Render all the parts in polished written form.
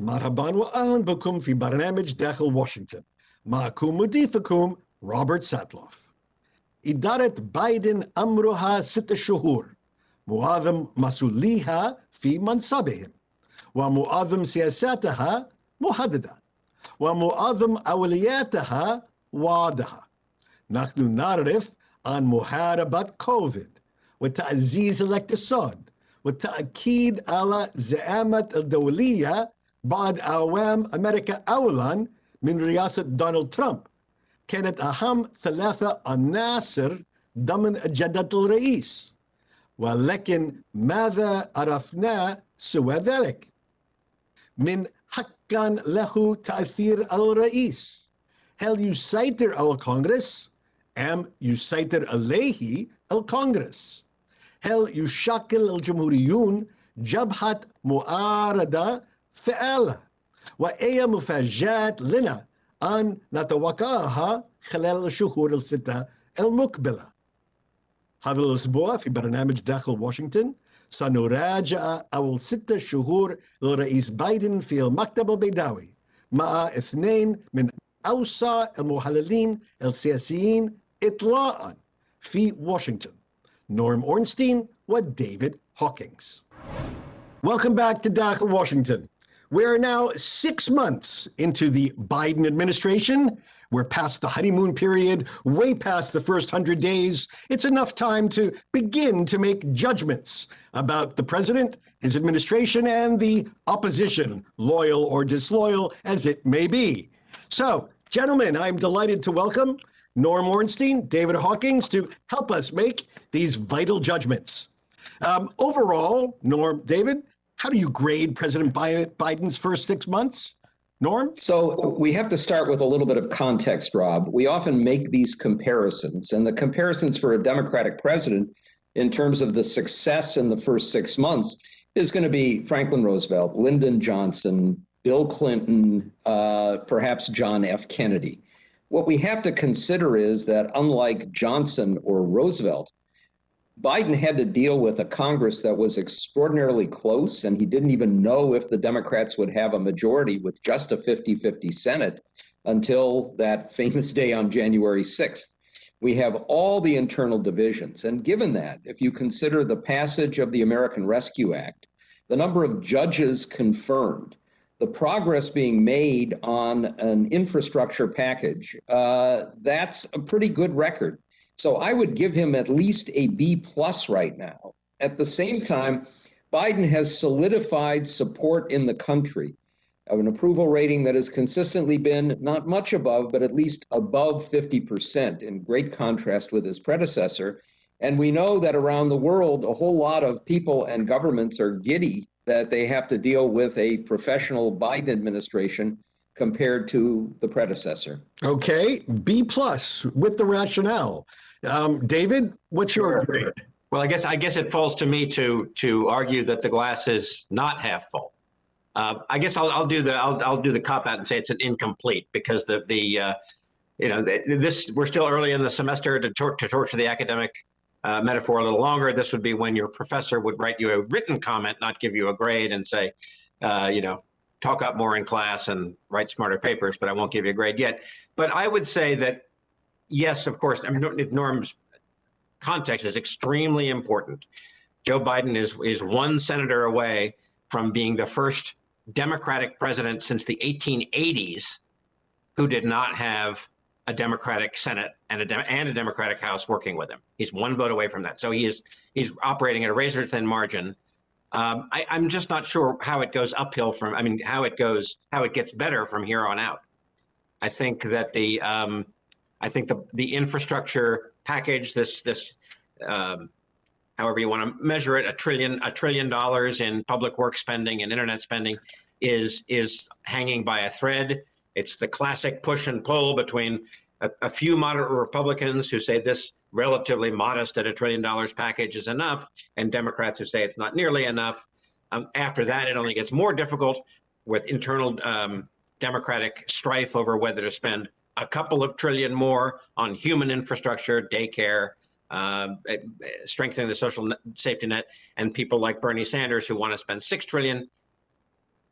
مرحبا وأهلا بكم في برنامج داخل واشنطن. معكم مضيفكم روبرت ساتلوف. إدارة بايدن أمرها 6 شهور، معظم مسؤوليها في منصبهم، ومعظم سياساتها محددة، ومعظم أولوياتها واضحة. نحن نعرف عن محاربة كوفيد وتعزيز الاقتصاد والتأكيد على زعامة الدولية بعد أعوام أميركا أولاً من رئاسة دونالد ترامب. كانت أهم 3 عناصر ضمن أجندة الرئيس، ولكن ماذا عرفنا سوى ذلك؟ من حقاً له تأثير على الرئيس؟ هل يسيطر على الكونغرس أم يسيطر عليه الكونغرس؟ هل يشكل الجمهوريون جبهة معارضة فعالة؟ وأي مفاجآت لنا أن نتوقعها خلال الشهور ال6 المقبلة؟ هذا الأسبوع في برنامج داخل واشنطن سنراجع أول 6 شهور للرئيس بايدن في المكتب البيضاوي مع 2 من أوسع المحللين السياسيين إطلاقاً في واشنطن، نورم أورنستين وديفيد هوكينغز. Welcome back to Dakhel, Washington. We're now 6 months into the Biden administration. We're past the honeymoon period, way past the first 100 days. It's enough time to begin to make judgments about the president, his administration, and the opposition, loyal or disloyal as it may be. So, gentlemen, I'm delighted to welcome Norm Ornstein, David Hawkins, to help us make these vital judgments. Overall, Norm, David, how do you grade President Biden's first 6 months? Norm? So we have to start with a little bit of context, Rob. We often make these comparisons, and the comparisons for a Democratic president in terms of the success in the first 6 months is going to be Franklin Roosevelt, Lyndon Johnson, Bill Clinton, perhaps John F. Kennedy. What we have to consider is that unlike Johnson or Roosevelt, Biden had to deal with a Congress that was extraordinarily close, and he didn't even know if the Democrats would have a majority with just a 50-50 Senate until that famous day on January 6th. We have all the internal divisions, and given that, if you consider the passage of the American Rescue Act, the number of judges confirmed, the progress being made on an infrastructure package, that's a pretty good record. So I would give him at least a B+ right now. At the same time, Biden has solidified support in the country of an approval rating that has consistently been not much above, but at least above 50%, in great contrast with his predecessor. And we know that around the world, a whole lot of people and governments are giddy that they have to deal with a professional Biden administration compared to the predecessor. Okay, B+ with the rationale. David, what's your grade? Well, I guess it falls to me to argue that the glass is not half full. I guess I'll do the cop out and say it's an incomplete, because we're still early in the semester to torture the academic metaphor a little longer. This would be when your professor would write you a written comment, not give you a grade, and say, talk up more in class and write smarter papers, but I won't give you a grade yet. But I would say that, yes, of course, I mean, Norm's context is extremely important. Joe Biden is 1 senator away from being the first Democratic president since the 1880s who did not have a Democratic Senate and a Democratic House working with him. He's 1 vote away from that. So he's operating at a razor-thin margin. I'm just not sure how it goes uphill how it gets better from here on out. I think that the infrastructure package, this however you want to measure it, $1 trillion in public works spending and internet spending is hanging by a thread. It's the classic push and pull between a few moderate Republicans who say this relatively modest at $1 trillion package is enough, and Democrats who say it's not nearly enough. After that, it only gets more difficult with internal Democratic strife over whether to spend a couple of trillion more on human infrastructure, daycare, strengthening the social safety net, and people like Bernie Sanders who want to spend $6 trillion.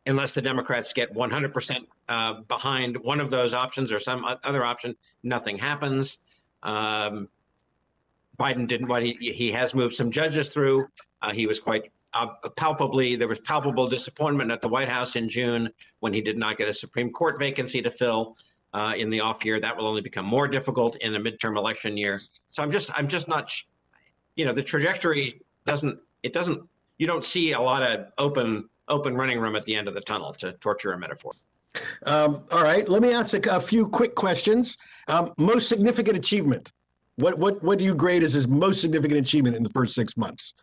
unless the Democrats get 100% behind one of those options or some other option, nothing happens. Biden didn't. What he has moved some judges through. He was quite there was palpable disappointment at the White House in June when he did not get a Supreme Court vacancy to fill in the off year. That will only become more difficult in a midterm election year. So I'm just not. The trajectory doesn't. You don't see a lot of open running room at the end of the tunnel, to torture a metaphor. All right, let me ask a few quick questions. Most significant achievement. What do you grade as his most significant achievement in the first 6 months?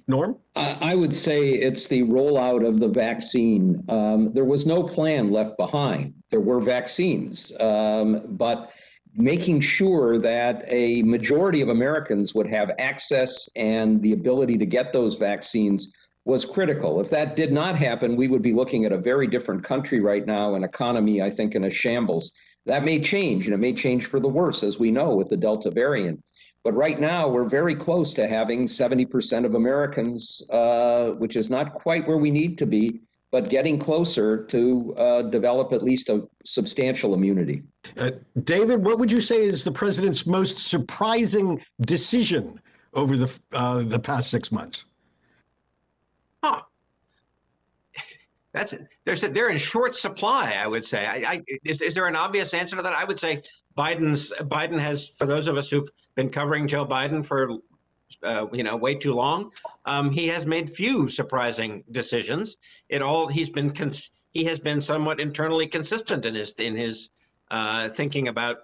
Norm? I would say it's the rollout of the vaccine. There was no plan left behind. There were vaccines, but making sure that a majority of Americans would have access and the ability to get those vaccines was critical. If that did not happen, we would be looking at a very different country right now, an economy, I think, in a shambles. That may change, and it may change for the worse, as we know, with the Delta variant. But right now, we're very close to having 70% of Americans, which is not quite where we need to be, but getting closer to develop at least a substantial immunity. David, what would you say is the president's most surprising decision over the past 6 months? They're in short supply, I would say. Is there an obvious answer to that? I would say Biden has, for those of us who've been covering Joe Biden for way too long, he has made few surprising decisions. He has been somewhat internally consistent in his thinking about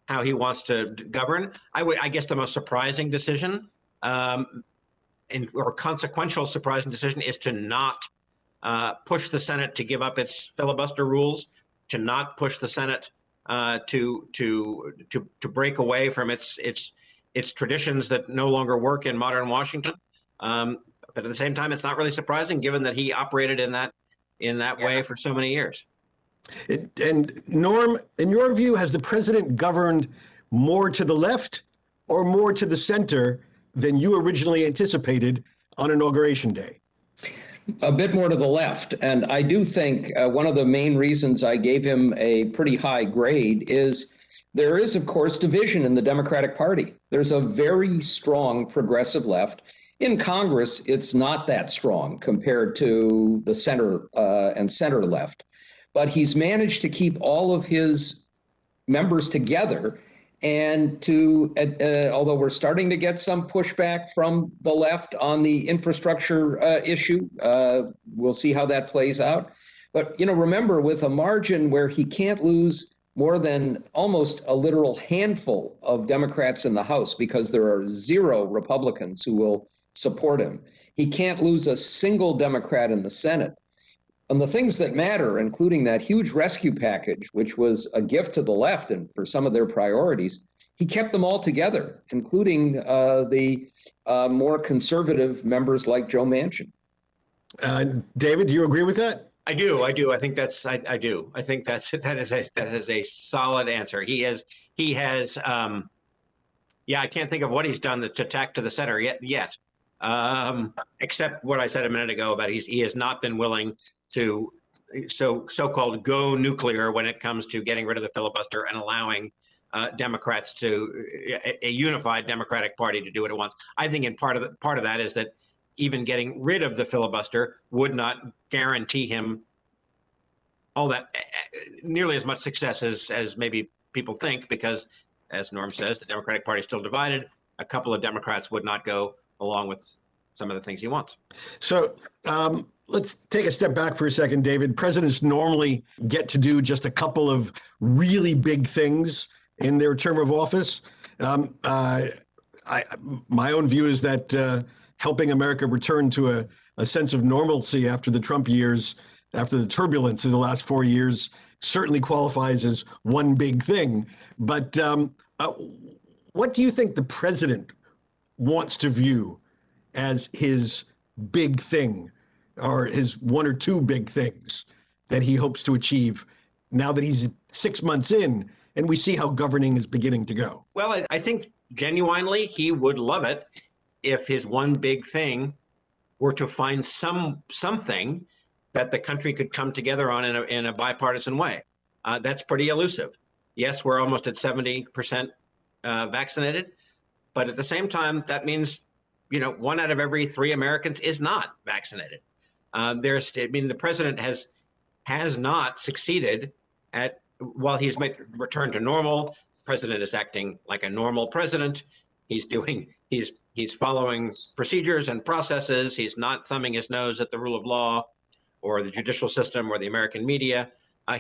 how he wants to govern. I guess the most surprising decision, or consequential surprising decision, is to not push the Senate to give up its filibuster rules, to not push the Senate to break away from its traditions that no longer work in modern Washington. But at the same time, it's not really surprising, given that he operated in that way for so many years. And Norm, in your view, has the president governed more to the left or more to the center than you originally anticipated on Inauguration Day? A bit more to the left. And I do think one of the main reasons I gave him a pretty high grade is there is, of course, division in the Democratic Party. There's a very strong progressive left. In Congress, it's not that strong compared to the center and center left. But he's managed to keep all of his members together. And although we're starting to get some pushback from the left on the infrastructure issue, we'll see how that plays out. But, remember, with a margin where he can't lose more than almost a literal handful of Democrats in the House, because there are 0 Republicans who will support him, he can't lose a single Democrat in the Senate. And the things that matter, including that huge rescue package, which was a gift to the left and for some of their priorities, he kept them all together, including the more conservative members like Joe Manchin. David, do you agree with that? I do. I think I do. I think that is a solid answer. He has. I can't think of what he's done to tack to the center yet. Except what I said a minute ago about he has not been willing to so-called go nuclear when it comes to getting rid of the filibuster and allowing Democrats a unified Democratic Party to do what it wants. I think part of that is that even getting rid of the filibuster would not guarantee him all that nearly as much success as maybe people think, because, as Norm says, the Democratic Party is still divided. A couple of Democrats would not go along with some of the things he wants. So let's take a step back for a second, David. Presidents normally get to do just a couple of really big things in their term of office. My own view is that helping America return to a sense of normalcy after the Trump years, after the turbulence of the last 4 years, certainly qualifies as one big thing. But what do you think the president wants to view as his big thing, or his 1 or 2 big things that he hopes to achieve now that he's 6 months in and we see how governing is beginning to go? Well, I think genuinely he would love it if his one big thing were to find something that the country could come together on in a bipartisan way. That's pretty elusive. Yes, we're almost at 70% vaccinated, but at the same time, that means, 1 out of every 3 Americans is not vaccinated. The president has not succeeded at, while he's returned to normal, president is acting like a normal president. He's following procedures and processes. He's not thumbing his nose at the rule of law or the judicial system or the American media.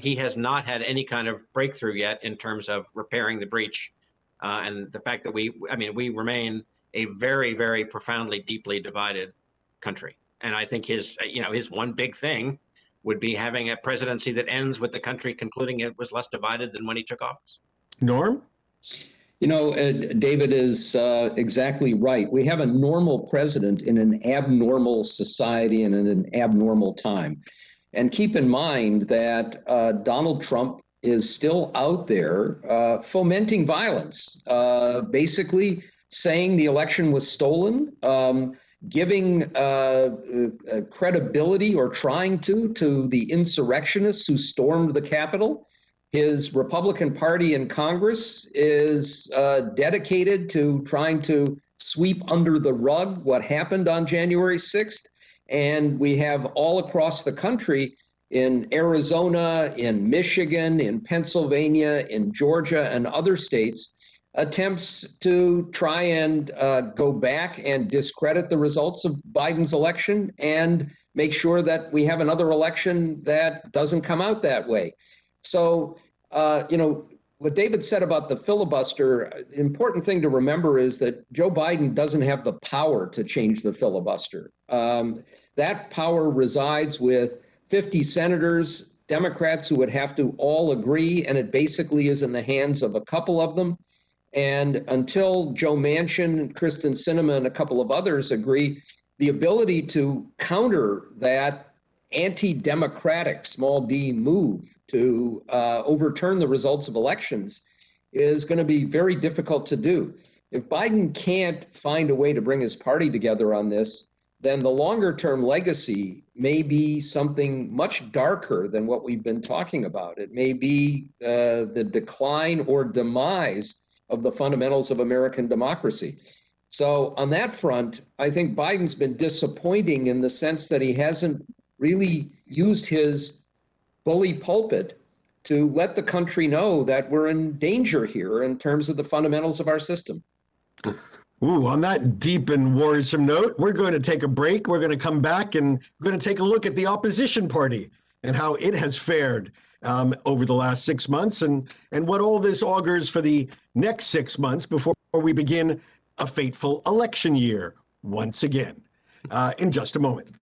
He has not had any kind of breakthrough yet in terms of repairing the breach. And the fact that we remain a very, very profoundly, deeply divided country. And I think his one big thing would be having a presidency that ends with the country concluding it was less divided than when he took office. Norm? David is exactly right. We have a normal president in an abnormal society and in an abnormal time. And keep in mind that Donald Trump is still out there fomenting violence, basically saying the election was stolen, giving credibility or trying to the insurrectionists who stormed the Capitol. His Republican Party in Congress is dedicated to trying to sweep under the rug what happened on January 6th. And we have all across the country, in Arizona, in Michigan, in Pennsylvania, in Georgia, and other states, attempts to try and go back and discredit the results of Biden's election and make sure that we have another election that doesn't come out that way. So, what David said about the filibuster, the important thing to remember is that Joe Biden doesn't have the power to change the filibuster. That power resides with 50 senators, Democrats who would have to all agree, and it basically is in the hands of a couple of them. And until Joe Manchin, Kyrsten Sinema, and a couple of others agree, the ability to counter that anti-democratic, small d, move to overturn the results of elections is going to be very difficult to do. If Biden can't find a way to bring his party together on this, then the longer-term legacy may be something much darker than what we've been talking about. It may be the decline or demise of the fundamentals of American democracy. So on that front, I think Biden's been disappointing in the sense that he hasn't really used his bully pulpit to let the country know that we're in danger here in terms of the fundamentals of our system. Ooh, on that deep and worrisome note, we're going to take a break. We're going to come back and we're going to take a look at the opposition party and how it has fared over the last 6 months and what all this augurs for the next 6 months before we begin a fateful election year once again in just a moment.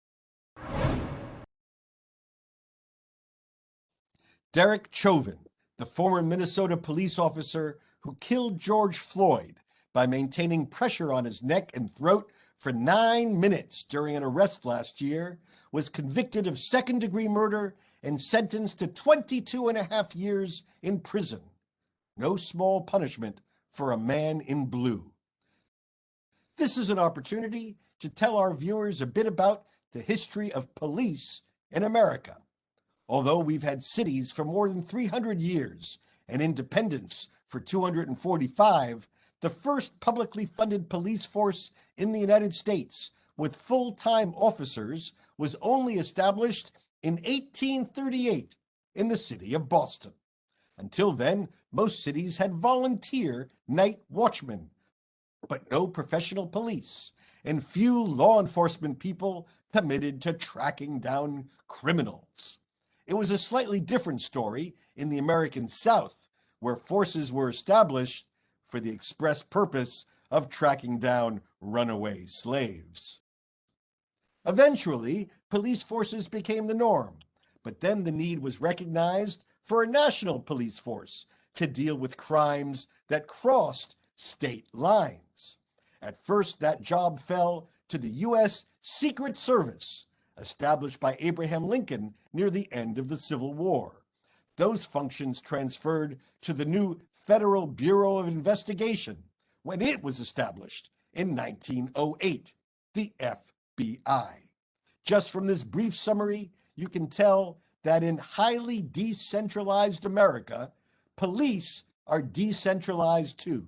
Derek Chauvin, the former Minnesota police officer who killed George Floyd by maintaining pressure on his neck and throat for 9 minutes during an arrest last year, was convicted of second-degree murder and sentenced to 22.5 years in prison. No small punishment for a man in blue. This is an opportunity to tell our viewers a bit about the history of police in America. Although we've had cities for more than 300 years and independence for 245, the first publicly funded police force in the United States with full-time officers was only established in 1838 in the city of Boston. Until then, most cities had volunteer night watchmen, but no professional police, and few law enforcement people committed to tracking down criminals. It was a slightly different story in the American South, where forces were established for the express purpose of tracking down runaway slaves. Eventually, police forces became the norm, but then the need was recognized for a national police force to deal with crimes that crossed state lines. At first, that job fell to the U.S. Secret Service, established by Abraham Lincoln near the end of the Civil War. Those functions transferred to the new Federal Bureau of Investigation when it was established in 1908, the FBI. Just from this brief summary, you can tell that in highly decentralized America, police are decentralized too.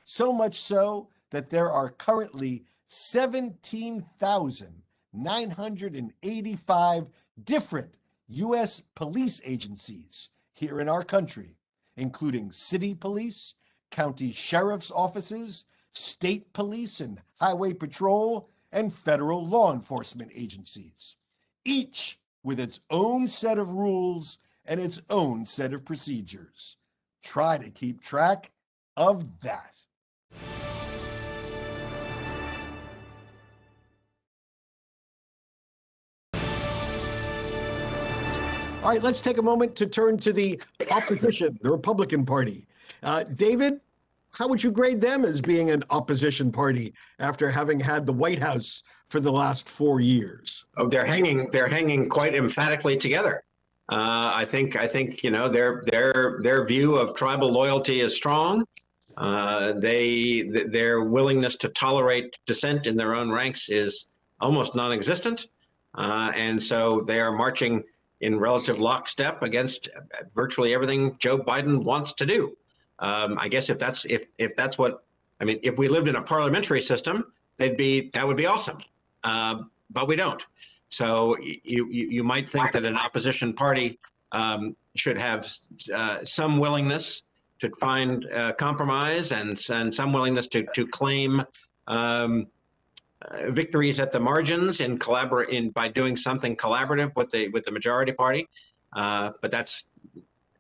So much so that there are currently 17,985 different U.S. police agencies here in our country, including city police, county sheriff's offices, state police and highway patrol, and federal law enforcement agencies, each with its own set of rules and its own set of procedures. Try to keep track of that. All right, let's take a moment to turn to the opposition, the Republican Party. David, how would you grade them as being an opposition party after having had the White House for the last 4 years? Oh, they're hanging quite emphatically together. I think their view of tribal loyalty is strong. Their willingness to tolerate dissent in their own ranks is almost non-existent, and so they are marching in relative lockstep against virtually everything Joe Biden wants to do. I guess if that's what, I mean, if we lived in a parliamentary system, that would be awesome, but we don't. So you might think that an opposition party should have some willingness to find compromise and some willingness to claim victories at the margins by doing something collaborative with the majority party. But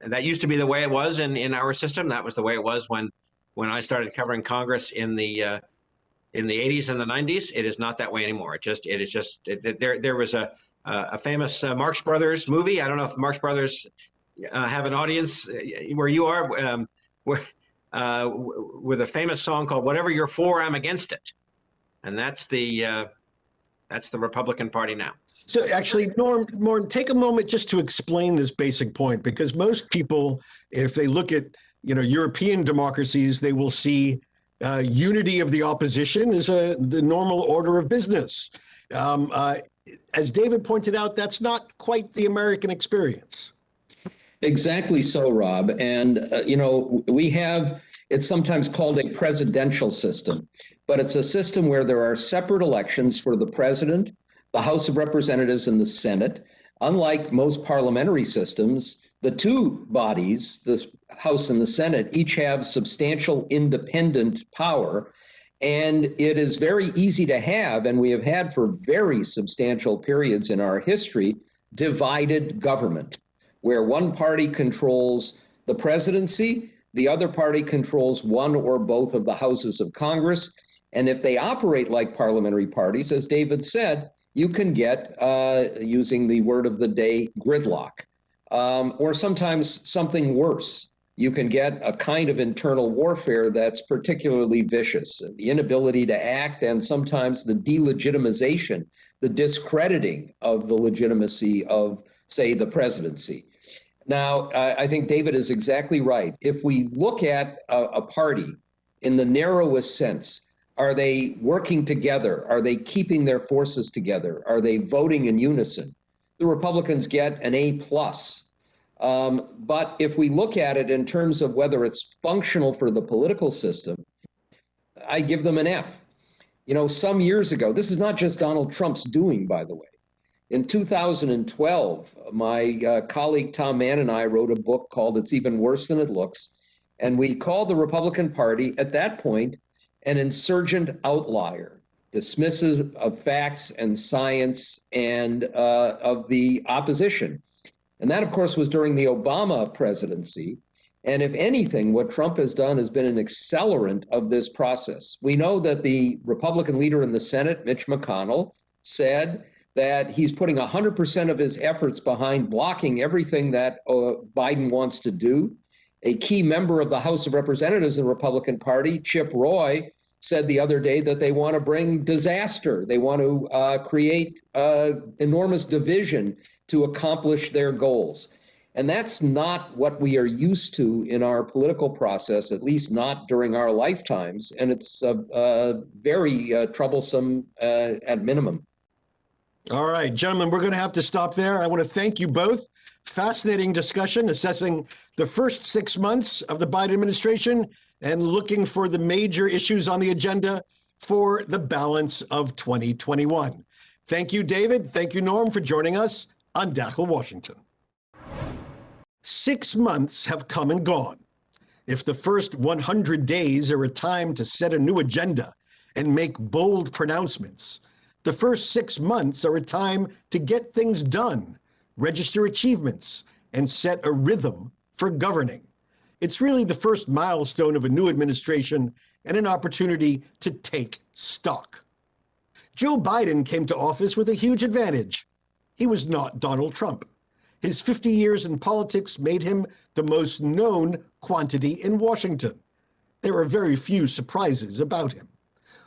that used to be the way it was in our system. That was the way it was when I started covering Congress in the 80s and the 90s. It is not that way anymore. There was a famous Marx Brothers movie. I don't know if Marx Brothers have an audience where you are, with a famous song called "Whatever You're For, I'm Against It," and that's the Republican Party now. So actually, Norm, take a moment just to explain this basic point, because most people, if they look at European democracies, they will see unity of the opposition is the normal order of business. As David pointed out, that's not quite the American experience. Exactly so, Rob. And, it's sometimes called a presidential system, but it's a system where there are separate elections for the president, the House of Representatives, and the Senate. Unlike most parliamentary systems, the two bodies, the House and the Senate, each have substantial independent power. And it is very easy to have, and we have had for very substantial periods in our history, divided government, where one party controls the presidency, the other party controls one or both of the houses of Congress. And if they operate like parliamentary parties, as David said, you can get, using the word of the day, gridlock, or sometimes something worse. You can get a kind of internal warfare that's particularly vicious, the inability to act, and sometimes the delegitimization, the discrediting of the legitimacy of, say, the presidency. Now, I think David is exactly right. If we look at a party in the narrowest sense, are they working together? Are they keeping their forces together? Are they voting in unison? The Republicans get an A+. But if we look at it in terms of whether it's functional for the political system, I give them an F. Some years ago, this is not just Donald Trump's doing, by the way. In 2012, my colleague Tom Mann and I wrote a book called It's Even Worse Than It Looks. And we called the Republican Party at that point an insurgent outlier, dismissive of facts and science and of the opposition. And that, of course, was during the Obama presidency. And if anything, what Trump has done has been an accelerant of this process. We know that the Republican leader in the Senate, Mitch McConnell, said that he's putting 100% of his efforts behind blocking everything that Biden wants to do. A key member of the House of Representatives in the Republican Party, Chip Roy, said the other day that they want to bring disaster. They want to create enormous division to accomplish their goals. And that's not what we are used to in our political process, at least not during our lifetimes. And it's very troublesome at minimum. All right, gentlemen, we're going to have to stop there. I want to thank you both. Fascinating discussion assessing the first 6 months of the Biden administration and looking for the major issues on the agenda for the balance of 2021. Thank you, David. Thank you, Norm, for joining us on Dakhel, Washington. 6 months have come and gone. If the first 100 days are a time to set a new agenda and make bold pronouncements, the first 6 months are a time to get things done, register achievements, and set a rhythm for governing. It's really the first milestone of a new administration and an opportunity to take stock. Joe Biden came to office with a huge advantage. He was not Donald Trump. His 50 years in politics made him the most known quantity in Washington. There are very few surprises about him.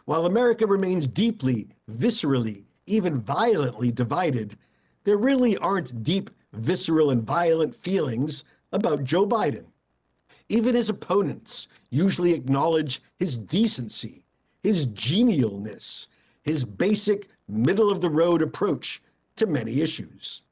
While America remains deeply, viscerally, even violently divided, there really aren't deep, visceral, and violent feelings about Joe Biden. Even his opponents usually acknowledge his decency, his genialness, his basic middle-of-the-road approach to many issues.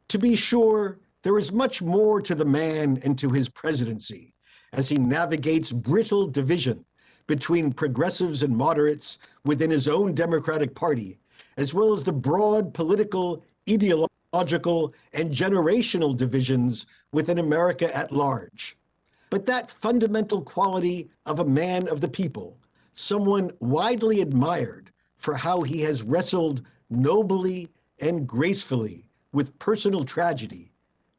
To be sure, there is much more to the man and to his presidency as he navigates brittle division between progressives and moderates within his own Democratic Party, as well as the broad political, ideological, and generational divisions within America at large. But that fundamental quality of a man of the people, someone widely admired for how he has wrestled nobly and gracefully with personal tragedy,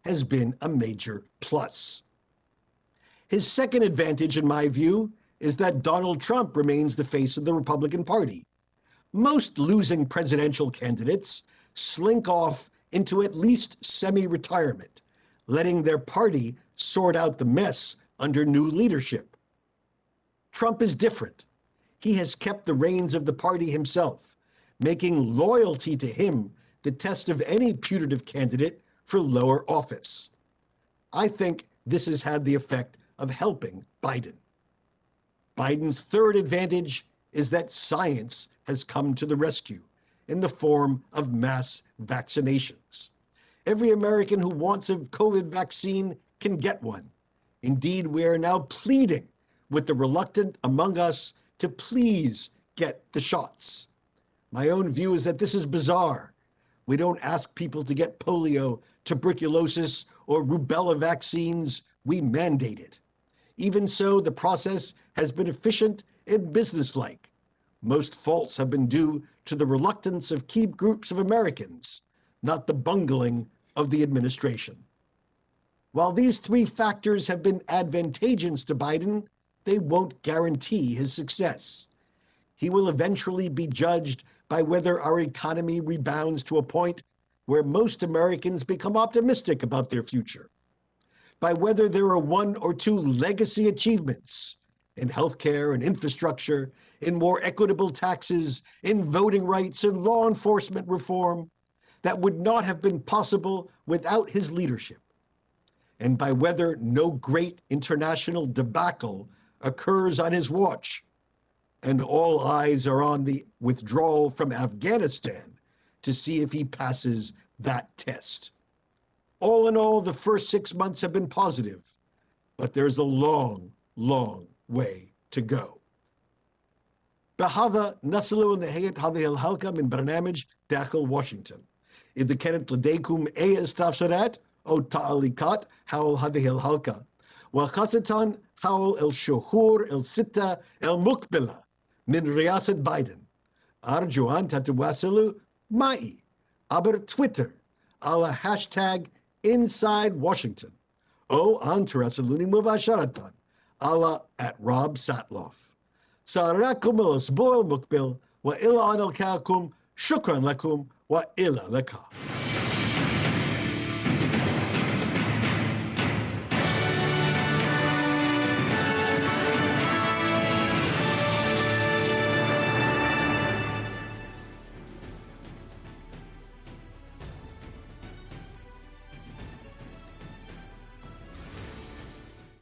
has been a major plus. His second advantage, in my view, is that Donald Trump remains the face of the Republican Party. Most losing presidential candidates slink off into at least semi-retirement, letting their party sort out the mess under new leadership. Trump is different. He has kept the reins of the party himself, making loyalty to him the test of any putative candidate for lower office. I think this has had the effect of helping Biden. Biden's third advantage is that science has come to the rescue in the form of mass vaccinations. Every American who wants a COVID vaccine can get one. Indeed, we are now pleading with the reluctant among us to please get the shots. My own view is that this is bizarre. We don't ask people to get polio, tuberculosis, or rubella vaccines. We mandate it. Even so, the process has been efficient and businesslike. Most faults have been due to the reluctance of key groups of Americans, not the bungling of the administration. While these three factors have been advantageous to Biden, they won't guarantee his success. He will eventually be judged by whether our economy rebounds to a point where most Americans become optimistic about their future, by whether there are one or two legacy achievements in healthcare and infrastructure, in more equitable taxes, in voting rights and law enforcement reform that would not have been possible without his leadership, and by whether no great international debacle occurs on his watch, and all eyes are on the withdrawal from Afghanistan to see if he passes that test. All in all, the first 6 months have been positive, but there's a long, long way to go. بهذا نصل لنهاية هذه الحلقة من برنامج داخل واشنطن. إذا كانت لديكم أي استفسارات أو تعليقات حول هذه الحلقة، وخاصة حول الشهور الستة المقبلة من رئاسة بايدن، أرجو أن تتواصلوا معي عبر تويتر على هاشتاغ Inside Washington أو أن تراسلوني مباشرة على @RobSatloff. سأراكم الأسبوع المقبل وإلى أن ألقاكم. شكرا لكم وإلى اللقاء.